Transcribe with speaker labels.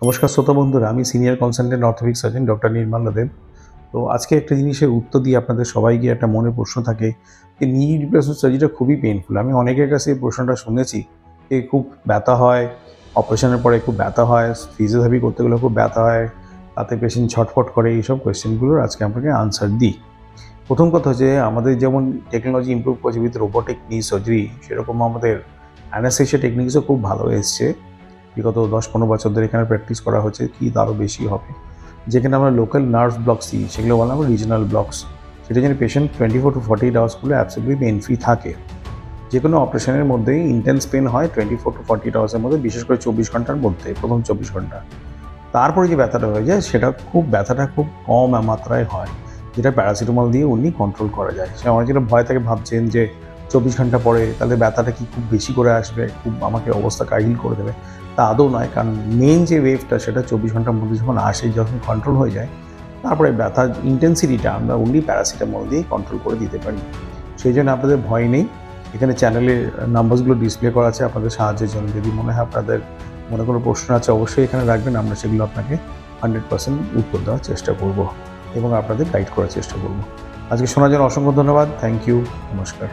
Speaker 1: নমস্কার শ্রোতা বন্ধুরা, আমি senior consultant orthopedic surgeon doctor Nirmal Dev. তো আজকে একটা জিনিসের উত্তর দিয়ে আপনাদের সবাইকে একটা মনে প্রশ্ন থাকে যে নি রিপ্লেসমেন্ট সার্জারিটা খুবই পেইনফুল। আমি অনেকের কাছে এই প্রশ্নটা শুনেছি যে খুব ব্যথা হয়, অপারেশনের পরে খুব ব্যথা হয়, ফিজিওথেরাপি করতে গেলে খুব ব্যথা হয়, তাতে পেশেন্ট ছটফট করে। এইসব কোয়েশ্চেনগুলোর আজকে আপনাকে আনসার দিই। প্রথম কথা হচ্ছে, আমাদের যেমন টেকনোলজি ইমপ্রুভ করছে উইথ রোবোটিক নি সার্জারি, সেরকম আমাদের অ্যানাস্থেসিয়া টেকনিক্সও খুব ভালো এসছে। বিগত 10-15 বছর ধরে এখানে প্র্যাকটিস করা হচ্ছে, কি তারও বেশি হবে। যেখানে আমরা লোকাল নার্ভ ব্লকস দিই, সেগুলো বলা আমরা রিজনাল ব্লকস। সেটা যেন পেশেন্ট 24 to 48 আওয়ার্স করলে অ্যাবসলিউটলি পেন ফ্রি থাকে। যে কোনো অপারেশনের মধ্যেই ইন্টেন্স পেন হয় 24 to 48 আওয়ার্সের মধ্যে, বিশেষ করে 24 ঘন্টার মধ্যে, প্রথম 24 ঘন্টা। তারপরে যে ব্যথাটা হয়ে যায় ব্যথাটা খুব কম মাত্রায় হয়, যেটা প্যারাসিটামল দিয়ে উনি কন্ট্রোল করা যায়। সে অনেক যেটা ভয় থেকে ভাবছেন যে 24 ঘন্টা পরে তাহলে ব্যথাটা কি খুব বেশি করে আসবে, খুব আমাকে অবস্থা কাহিল করে দেবে। তা আদৌ নয়, কারণ মেন যে ওয়েভটা সেটা 24 ঘন্টার মধ্যে যখন আসে, যখন কন্ট্রোল হয়ে যায়, তারপরে ব্যথার ইন্টেন্সিটিটা আমরা অনলি প্যারাসিটামল দিয়ে কন্ট্রোল করে দিতে পারি। সেই জন্য আপনাদের ভয় নেই। এখানে চ্যানেলের নাম্বারসগুলো ডিসপ্লে করা আছে আপনাদের সাহায্যের জন্য। যদি মনে হয় আপনাদের মনে কোনো প্রশ্ন আছে, অবশ্যই এখানে রাখবেন। আমরা সেগুলো আপনাকে 100% উত্তর দেওয়ার চেষ্টা করব এবং আপনাদের গাইড করার চেষ্টা করব। আজকে শোনার জন্য অসংখ্য ধন্যবাদ। Thank you. নমস্কার।